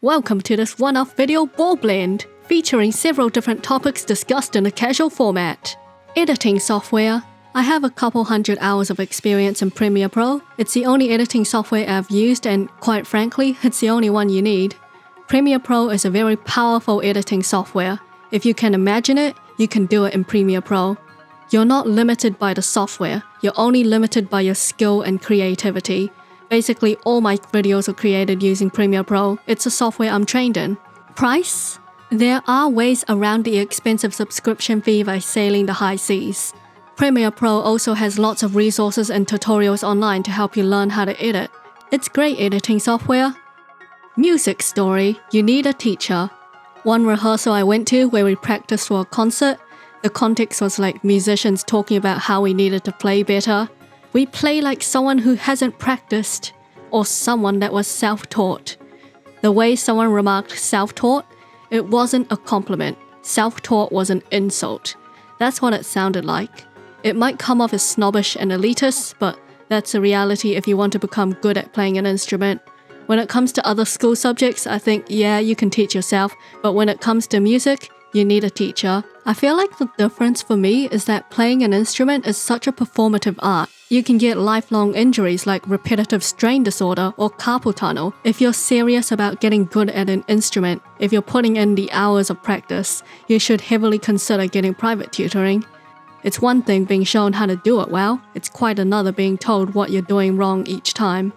Welcome to this one-off video ball blend, featuring several different topics discussed in a casual format. Editing software. I have a couple hundred hours of experience in Premiere Pro. It's the only editing software I've used and, quite frankly, it's the only one you need. Premiere Pro is a very powerful editing software. If you can imagine it, you can do it in Premiere Pro. You're not limited by the software, you're only limited by your skill and creativity. Basically, all my videos are created using Premiere Pro. It's a software I'm trained in. Price? There are ways around the expensive subscription fee by sailing the high seas. Premiere Pro also has lots of resources and tutorials online to help you learn how to edit. It's great editing software. Music story, you need a teacher. One rehearsal I went to where we practiced for a concert, the context was like musicians talking about how we needed to play better. We play like someone who hasn't practiced, or someone that was self-taught. The way someone remarked self-taught, it wasn't a compliment. Self-taught was an insult. That's what it sounded like. It might come off as snobbish and elitist, but that's the reality if you want to become good at playing an instrument. When it comes to other school subjects, I think, yeah, you can teach yourself, but when it comes to music, you need a teacher. I feel like the difference for me is that playing an instrument is such a performative art. You can get lifelong injuries like repetitive strain disorder or carpal tunnel if you're serious about getting good at an instrument. If you're putting in the hours of practice, you should heavily consider getting private tutoring. It's one thing being shown how to do it well, it's quite another being told what you're doing wrong each time.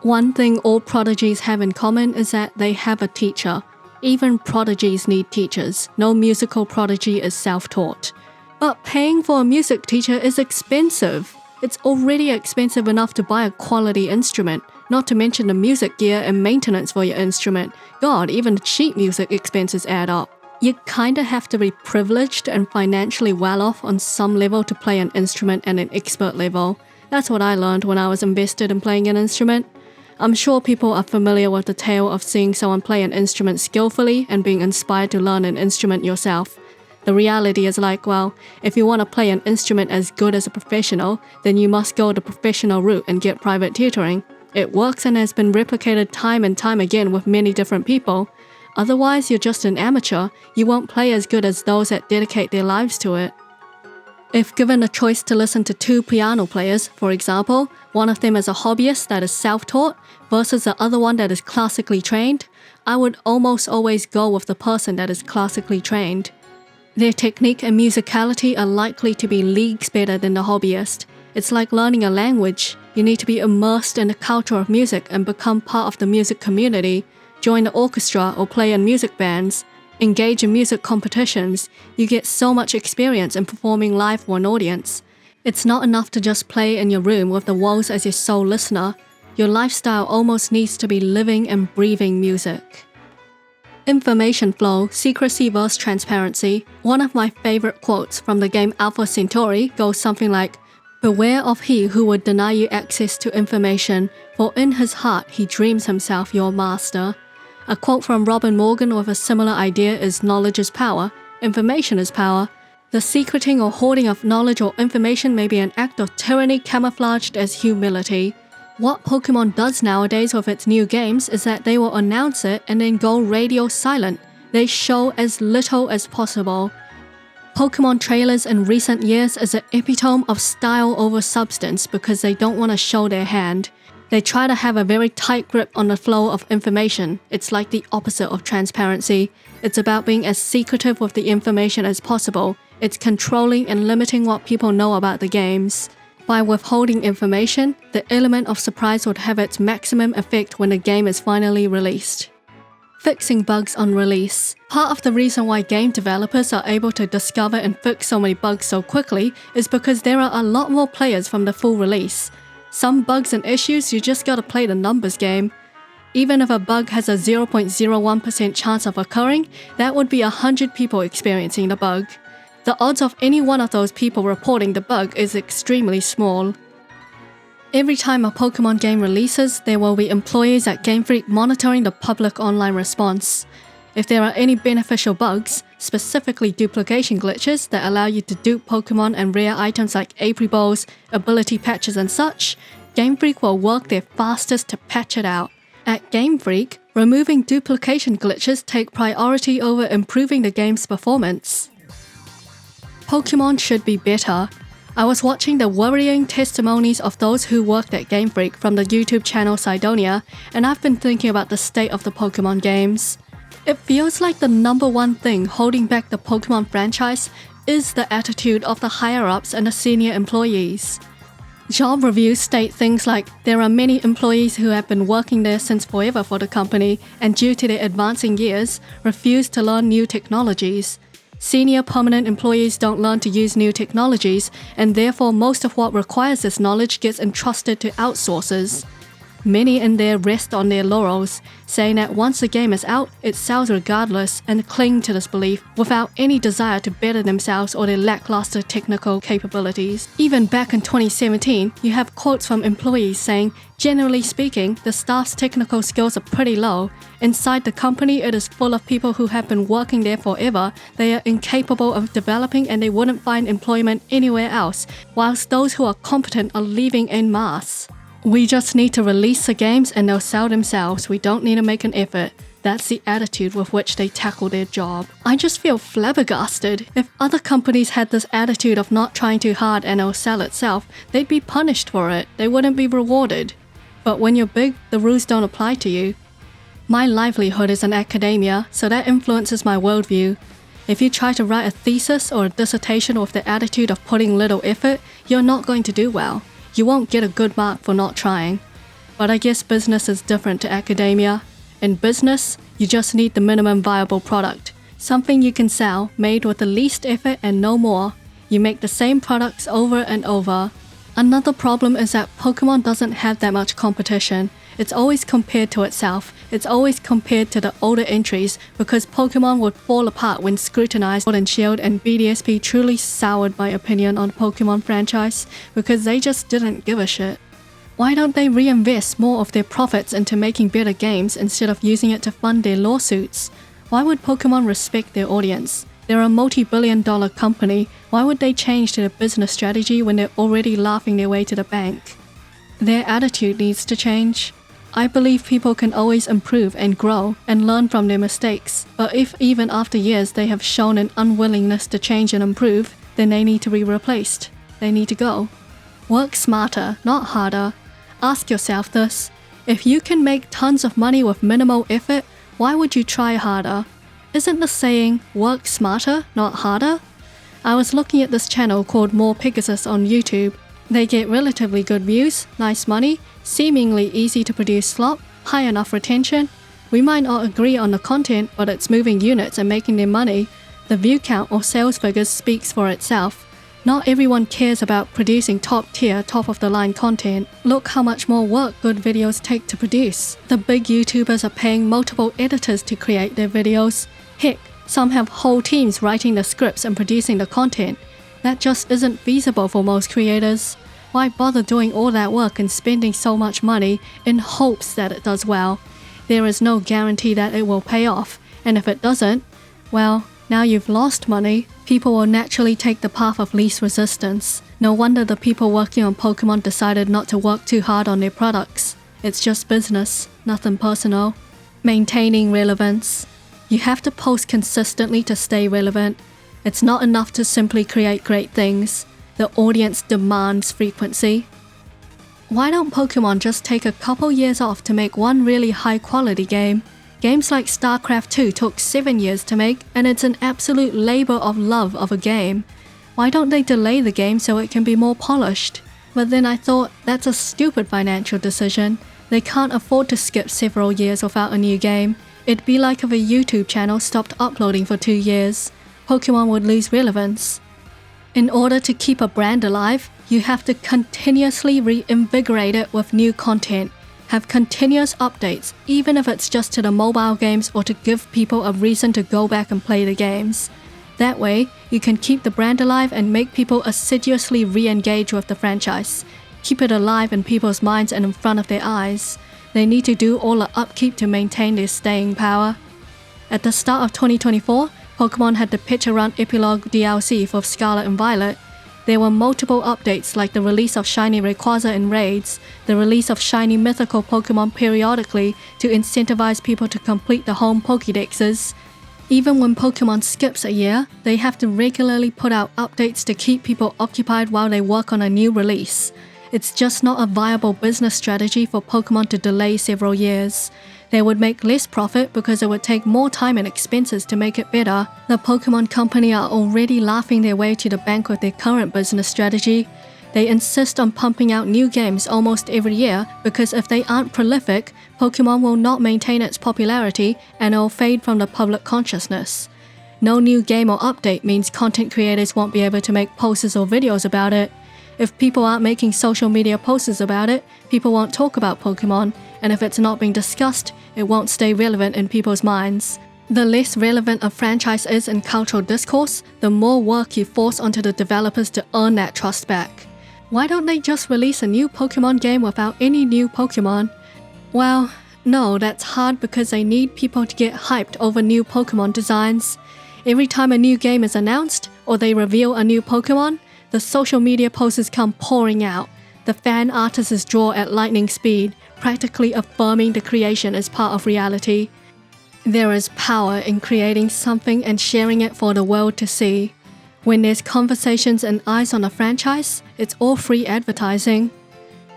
One thing all prodigies have in common is that they have a teacher. Even prodigies need teachers. No musical prodigy is self-taught. But paying for a music teacher is expensive. It's already expensive enough to buy a quality instrument, not to mention the music gear and maintenance for your instrument. God, even the sheet music expenses add up. You kinda have to be privileged and financially well off on some level to play an instrument at an expert level. That's what I learned when I was invested in playing an instrument. I'm sure people are familiar with the tale of seeing someone play an instrument skillfully and being inspired to learn an instrument yourself. The reality is like, well, if you want to play an instrument as good as a professional, then you must go the professional route and get private tutoring. It works and has been replicated time and time again with many different people. Otherwise, you're just an amateur. You won't play as good as those that dedicate their lives to it. If given a choice to listen to two piano players, for example, one of them is a hobbyist that is self-taught versus the other one that is classically trained, I would almost always go with the person that is classically trained. Their technique and musicality are likely to be leagues better than the hobbyist. It's like learning a language. You need to be immersed in the culture of music and become part of the music community, join the orchestra or play in music bands. Engage in music competitions, you get so much experience in performing live for an audience. It's not enough to just play in your room with the walls as your sole listener. Your lifestyle almost needs to be living and breathing music. Information flow, secrecy versus transparency. One of my favorite quotes from the game Alpha Centauri goes something like, "Beware of he who would deny you access to information, for in his heart he dreams himself your master." A quote from Robin Morgan with a similar idea is knowledge is power, information is power. The secreting or hoarding of knowledge or information may be an act of tyranny camouflaged as humility. What Pokemon does nowadays with its new games is that they will announce it and then go radio silent. They show as little as possible. Pokemon trailers in recent years is an epitome of style over substance because they don't want to show their hand. They try to have a very tight grip on the flow of information. It's like the opposite of transparency. It's about being as secretive with the information as possible. It's controlling and limiting what people know about the games. By withholding information, the element of surprise would have its maximum effect when the game is finally released. Fixing bugs on release. Part of the reason why game developers are able to discover and fix so many bugs so quickly is because there are a lot more players from the full release. Some bugs and issues, you just gotta play the numbers game. Even if a bug has a 0.01% chance of occurring, that would be 100 people experiencing the bug. The odds of any one of those people reporting the bug is extremely small. Every time a Pokemon game releases, there will be employees at Game Freak monitoring the public online response. If there are any beneficial bugs, specifically duplication glitches that allow you to dupe Pokemon and rare items like April Bowls, ability patches and such, Game Freak will work their fastest to patch it out. At Game Freak, Removing duplication glitches take priority over improving the game's performance. Pokemon should be better. I was watching the worrying testimonies of those who worked at Game Freak from the YouTube channel Sidonia, and I've been thinking about the state of the Pokemon games. It feels like the number one thing holding back the Pokemon franchise is the attitude of the higher-ups and the senior employees. Job reviews state things like there are many employees who have been working there since forever for the company and due to their advancing years, refuse to learn new technologies. Senior permanent employees don't learn to use new technologies, and therefore most of what requires this knowledge gets entrusted to outsourcers. Many in there rest on their laurels, saying that once the game is out, it sells regardless, and cling to this belief without any desire to better themselves or their lackluster technical capabilities. Even back in 2017, you have quotes from employees saying, generally speaking, the staff's technical skills are pretty low. Inside the company, it is full of people who have been working there forever. They are incapable of developing and they wouldn't find employment anywhere else, whilst those who are competent are leaving en masse. We just need to release the games and they'll sell themselves. We don't need to make an effort. That's the attitude with which they tackle their job. I just feel flabbergasted. If other companies had this attitude of not trying too hard and it'll sell itself, they'd be punished for it. They wouldn't be rewarded. But when you're big, the rules don't apply to you. My livelihood is in academia, so that influences my worldview. If you try to write a thesis or a dissertation with the attitude of putting little effort, you're not going to do well. You won't get a good mark for not trying. But I guess business is different to academia. In business, you just need the minimum viable product. Something you can sell, made with the least effort and no more. You make the same products over and over. Another problem is that Pokemon doesn't have that much competition. It's always compared to itself. It's always compared to the older entries because Pokemon would fall apart when scrutinized. Sword and Shield and BDSP truly soured my opinion on the Pokemon franchise because they just didn't give a shit. Why don't they reinvest more of their profits into making better games instead of using it to fund their lawsuits? Why would Pokemon respect their audience? They're a multi-billion-dollar company. Why would they change their business strategy when they're already laughing their way to the bank? Their attitude needs to change. I believe people can always improve and grow and learn from their mistakes, but if even after years they have shown an unwillingness to change and improve, then they need to be replaced. They need to go. Work smarter, not harder. Ask yourself this: if you can make tons of money with minimal effort, why would you try harder? Isn't the saying, work smarter, not harder? I was looking at this channel called More Pegasus on YouTube. They get relatively good views, nice money, seemingly easy to produce slop, high enough retention. We might not agree on the content, but it's moving units and making their money. The view count or sales figures speaks for itself. Not everyone cares about producing top-tier, top-of-the-line content. Look how much more work good videos take to produce. The big YouTubers are paying multiple editors to create their videos. Heck, some have whole teams writing the scripts and producing the content. That just isn't feasible for most creators. Why bother doing all that work and spending so much money in hopes that it does well? There is no guarantee that it will pay off, and if it doesn't, well, now you've lost money. People will naturally take the path of least resistance. No wonder the people working on Pokemon decided not to work too hard on their products. It's just business, nothing personal. Maintaining relevance. You have to post consistently to stay relevant. It's not enough to simply create great things. The audience demands frequency. Why don't Pokemon just take a couple years off to make one really high quality game? Games like StarCraft 2 took 7 years to make, and it's an absolute labor of love of a game. Why don't they delay the game so it can be more polished? But then I thought, that's a stupid financial decision. They can't afford to skip several years without a new game. It'd be like if a YouTube channel stopped uploading for 2 years. Pokemon would lose relevance. In order to keep a brand alive, you have to continuously reinvigorate it with new content. Have continuous updates, even if it's just to the mobile games or to give people a reason to go back and play the games. That way, you can keep the brand alive and make people assiduously re-engage with the franchise. Keep it alive in people's minds and in front of their eyes. They need to do all the upkeep to maintain their staying power. At the start of 2024, Pokemon had the Picture Run Epilogue DLC for Scarlet and Violet. There were multiple updates like the release of shiny Rayquaza in raids, the release of shiny mythical Pokemon periodically to incentivize people to complete the home Pokédexes. Even when Pokemon skips a year, they have to regularly put out updates to keep people occupied while they work on a new release. It's just not a viable business strategy for Pokemon to delay several years. They would make less profit because it would take more time and expenses to make it better. The Pokemon Company are already laughing their way to the bank with their current business strategy. They insist on pumping out new games almost every year because if they aren't prolific, Pokemon will not maintain its popularity and it will fade from the public consciousness. No new game or update means content creators won't be able to make posts or videos about it. If people aren't making social media posts about it, people won't talk about Pokemon, and if it's not being discussed, it won't stay relevant in people's minds. The less relevant a franchise is in cultural discourse, the more work you force onto the developers to earn that trust back. Why don't they just release a new Pokemon game without any new Pokemon? Well, no, that's hard because they need people to get hyped over new Pokemon designs. Every time a new game is announced, or they reveal a new Pokemon, the social media posts come pouring out. The fan artists draw at lightning speed, practically affirming the creation as part of reality. There is power in creating something and sharing it for the world to see. When there's conversations and eyes on a franchise, it's all free advertising.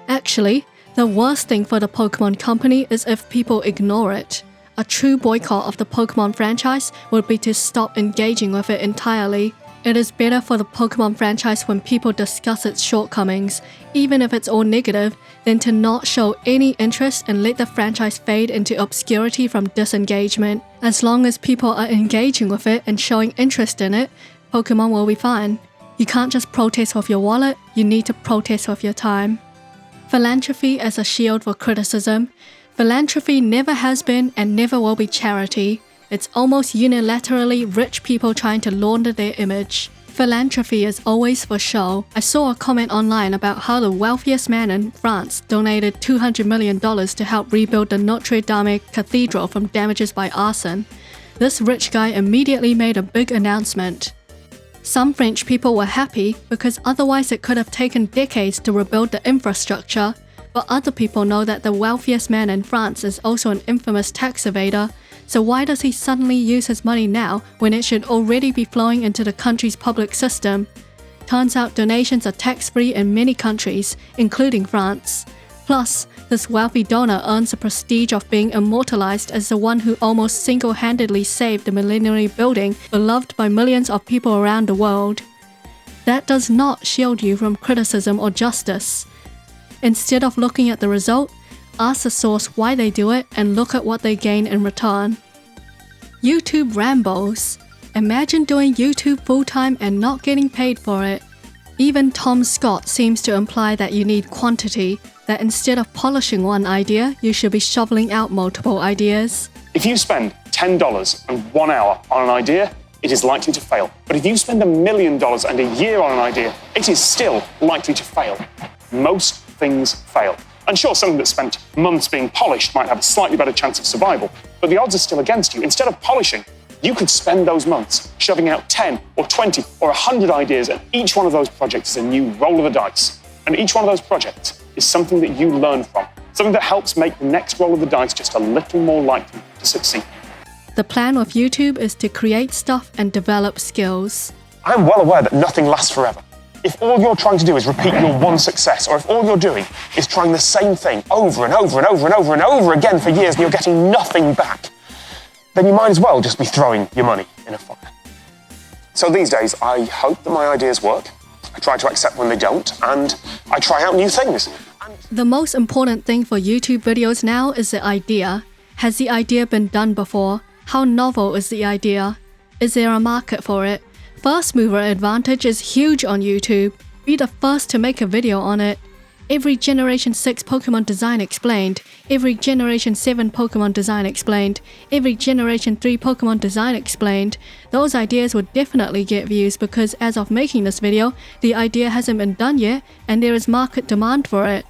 Actually, the worst thing for the Pokemon Company is if people ignore it. A true boycott of the Pokemon franchise would be to stop engaging with it entirely. It is better for the Pokemon franchise when people discuss its shortcomings, even if it's all negative, than to not show any interest and let the franchise fade into obscurity from disengagement. As long as people are engaging with it and showing interest in it, Pokemon will be fine. You can't just protest with your wallet, you need to protest with your time. Philanthropy as a shield for criticism. Philanthropy never has been and never will be charity. It's almost unilaterally rich people trying to launder their image. Philanthropy is always for show. I saw a comment online about how the wealthiest man in France donated $200 million to help rebuild the Notre Dame Cathedral from damages by arson. This rich guy immediately made a big announcement. Some French people were happy because otherwise it could have taken decades to rebuild the infrastructure, but other people know that the wealthiest man in France is also an infamous tax evader. So why does he suddenly use his money now when it should already be flowing into the country's public system? Turns out donations are tax-free in many countries, including France. Plus, this wealthy donor earns the prestige of being immortalized as the one who almost single-handedly saved the millenary building beloved by millions of people around the world. That does not shield you from criticism or justice. Instead of looking at the result, ask the source why they do it and look at what they gain in return. YouTube Rambles. Imagine doing YouTube full-time and not getting paid for it. Even Tom Scott seems to imply that you need quantity, that instead of polishing one idea, you should be shoveling out multiple ideas. If you spend $10 and 1 hour on an idea, it is likely to fail. But if you spend $1 million and a year on an idea, it is still likely to fail. Most things fail. And sure, something that's spent months being polished might have a slightly better chance of survival, but the odds are still against you. Instead of polishing, you could spend those months shoving out 10 or 20 or 100 ideas, and each one of those projects is a new roll of the dice. And each one of those projects is something that you learn from, something that helps make the next roll of the dice just a little more likely to succeed. The plan with YouTube is to create stuff and develop skills. I'm well aware that nothing lasts forever. If all you're trying to do is repeat your one success, or if all you're doing is trying the same thing over and over and over and over and over again for years and you're getting nothing back, then you might as well just be throwing your money in a fire. So these days, I hope that my ideas work. I try to accept when they don't, and I try out new things. The most important thing for YouTube videos now is the idea. Has the idea been done before? How novel is the idea? Is there a market for it? First mover advantage is huge on YouTube. Be the first to make a video on it. Every Generation 6 Pokemon design explained. Every Generation 7 Pokemon design explained. Every Generation 3 Pokemon design explained. Those ideas would definitely get views because as of making this video, the idea hasn't been done yet and there is market demand for it.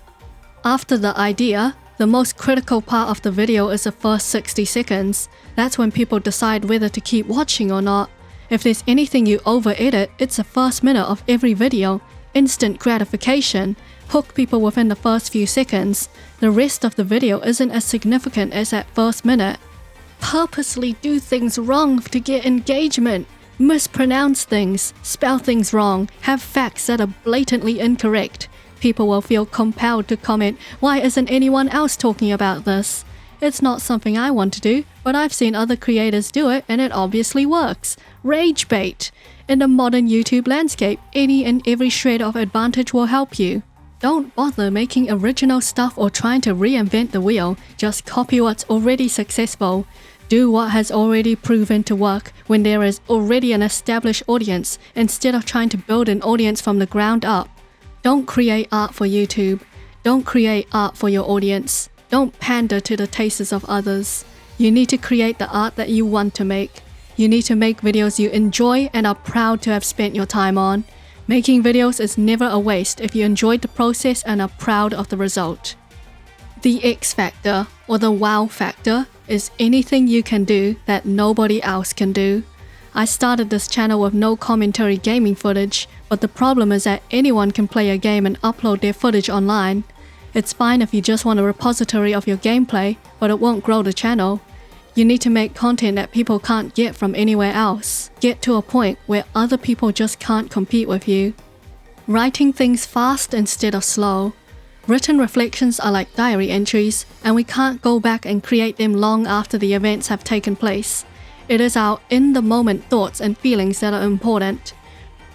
After the idea, the most critical part of the video is the first 60 seconds. That's when people decide whether to keep watching or not. If there's anything you over-edit, it's the first minute of every video. Instant gratification. Hook people within the first few seconds. The rest of the video isn't as significant as that first minute. Purposely do things wrong to get engagement. Mispronounce things, spell things wrong, have facts that are blatantly incorrect. People will feel compelled to comment, "Why isn't anyone else talking about this?" It's not something I want to do, but I've seen other creators do it and it obviously works. Rage bait. In the modern YouTube landscape, any and every shred of advantage will help you. Don't bother making original stuff or trying to reinvent the wheel, just copy what's already successful. Do what has already proven to work when there is already an established audience, instead of trying to build an audience from the ground up. Don't create art for YouTube. Don't create art for your audience. Don't pander to the tastes of others. You need to create the art that you want to make. You need to make videos you enjoy and are proud to have spent your time on. Making videos is never a waste if you enjoyed the process and are proud of the result. The X factor, or the wow factor, is anything you can do that nobody else can do. I started this channel with no commentary gaming footage, but the problem is that anyone can play a game and upload their footage online. It's fine if you just want a repository of your gameplay, but it won't grow the channel. You need to make content that people can't get from anywhere else. Get to a point where other people just can't compete with you. Writing things fast instead of slow. Written reflections are like diary entries, and we can't go back and create them long after the events have taken place. It is our in-the-moment thoughts and feelings that are important.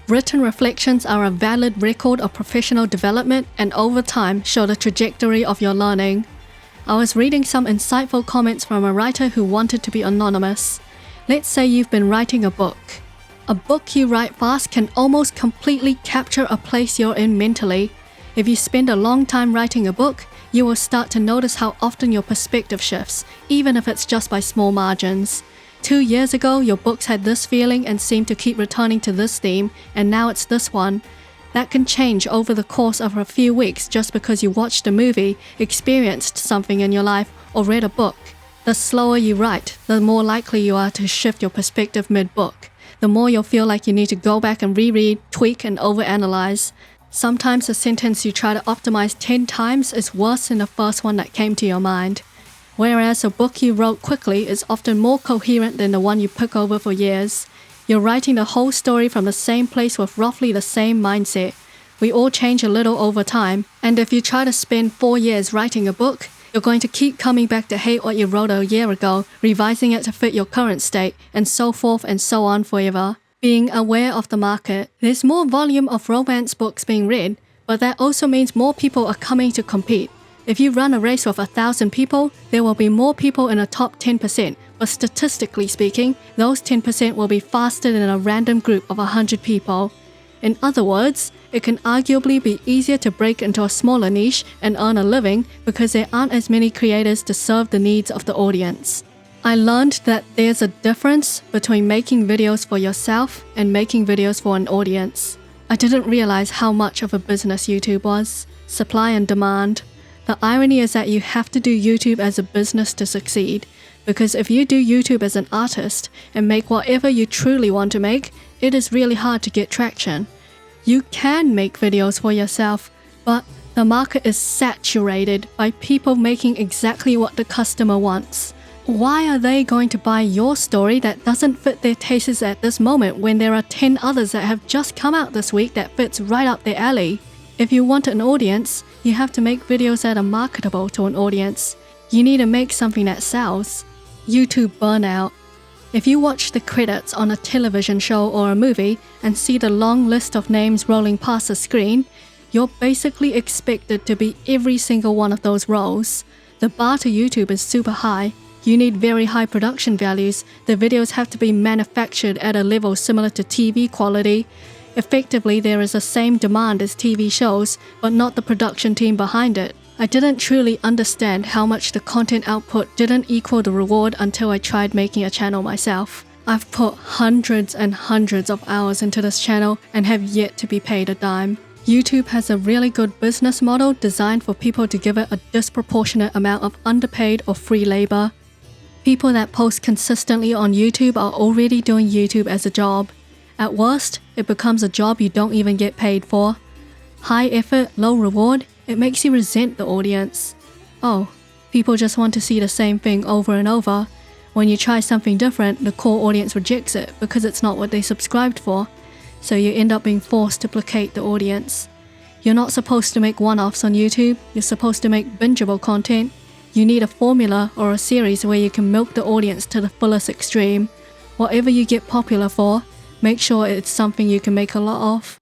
Written reflections are a valid record of professional development and over time show the trajectory of your learning. I was reading some insightful comments from a writer who wanted to be anonymous. Let's say you've been writing a book. A book you write fast can almost completely capture a place you're in mentally. If you spend a long time writing a book, you will start to notice how often your perspective shifts, even if it's just by small margins. 2 years ago, your books had this feeling and seemed to keep returning to this theme, and now it's this one. That can change over the course of a few weeks just because you watched a movie, experienced something in your life, or read a book. The slower you write, the more likely you are to shift your perspective mid-book. The more you'll feel like you need to go back and reread, tweak, and overanalyze. Sometimes a sentence you try to optimize 10 times is worse than the first one that came to your mind. Whereas a book you wrote quickly is often more coherent than the one you pick over for years. You're writing the whole story from the same place with roughly the same mindset. We all change a little over time, and if you try to spend 4 years writing a book, you're going to keep coming back to hate what you wrote a year ago, revising it to fit your current state, and so forth and so on forever. Being aware of the market. There's more volume of romance books being read, but that also means more people are coming to compete. If you run a race with 1,000 people, there will be more people in the top 10%, but statistically speaking, those 10% will be faster than a random group of 100 people. In other words, it can arguably be easier to break into a smaller niche and earn a living because there aren't as many creators to serve the needs of the audience. I learned that there's a difference between making videos for yourself and making videos for an audience. I didn't realize how much of a business YouTube was. Supply and demand. The irony is that you have to do YouTube as a business to succeed, because if you do YouTube as an artist and make whatever you truly want to make, it is really hard to get traction. You can make videos for yourself, but the market is saturated by people making exactly what the customer wants. Why are they going to buy your story that doesn't fit their tastes at this moment when there are 10 others that have just come out this week that fits right up their alley? If you want an audience, you have to make videos that are marketable to an audience. You need to make something that sells. YouTube burnout. If you watch the credits on a television show or a movie and see the long list of names rolling past the screen, you're basically expected to be every single one of those roles. The bar to YouTube is super high. You need very high production values. The videos have to be manufactured at a level similar to TV quality. Effectively, there is the same demand as TV shows, but not the production team behind it. I didn't truly understand how much the content output didn't equal the reward until I tried making a channel myself. I've put hundreds and hundreds of hours into this channel and have yet to be paid a dime. YouTube has a really good business model designed for people to give it a disproportionate amount of underpaid or free labor. People that post consistently on YouTube are already doing YouTube as a job. At worst, it becomes a job you don't even get paid for. High effort, low reward, it makes you resent the audience. Oh, people just want to see the same thing over and over. When you try something different, the core audience rejects it because it's not what they subscribed for. So you end up being forced to placate the audience. You're not supposed to make one-offs on YouTube, you're supposed to make bingeable content. You need a formula or a series where you can milk the audience to the fullest extreme. Whatever you get popular for, make sure it's something you can make a lot of.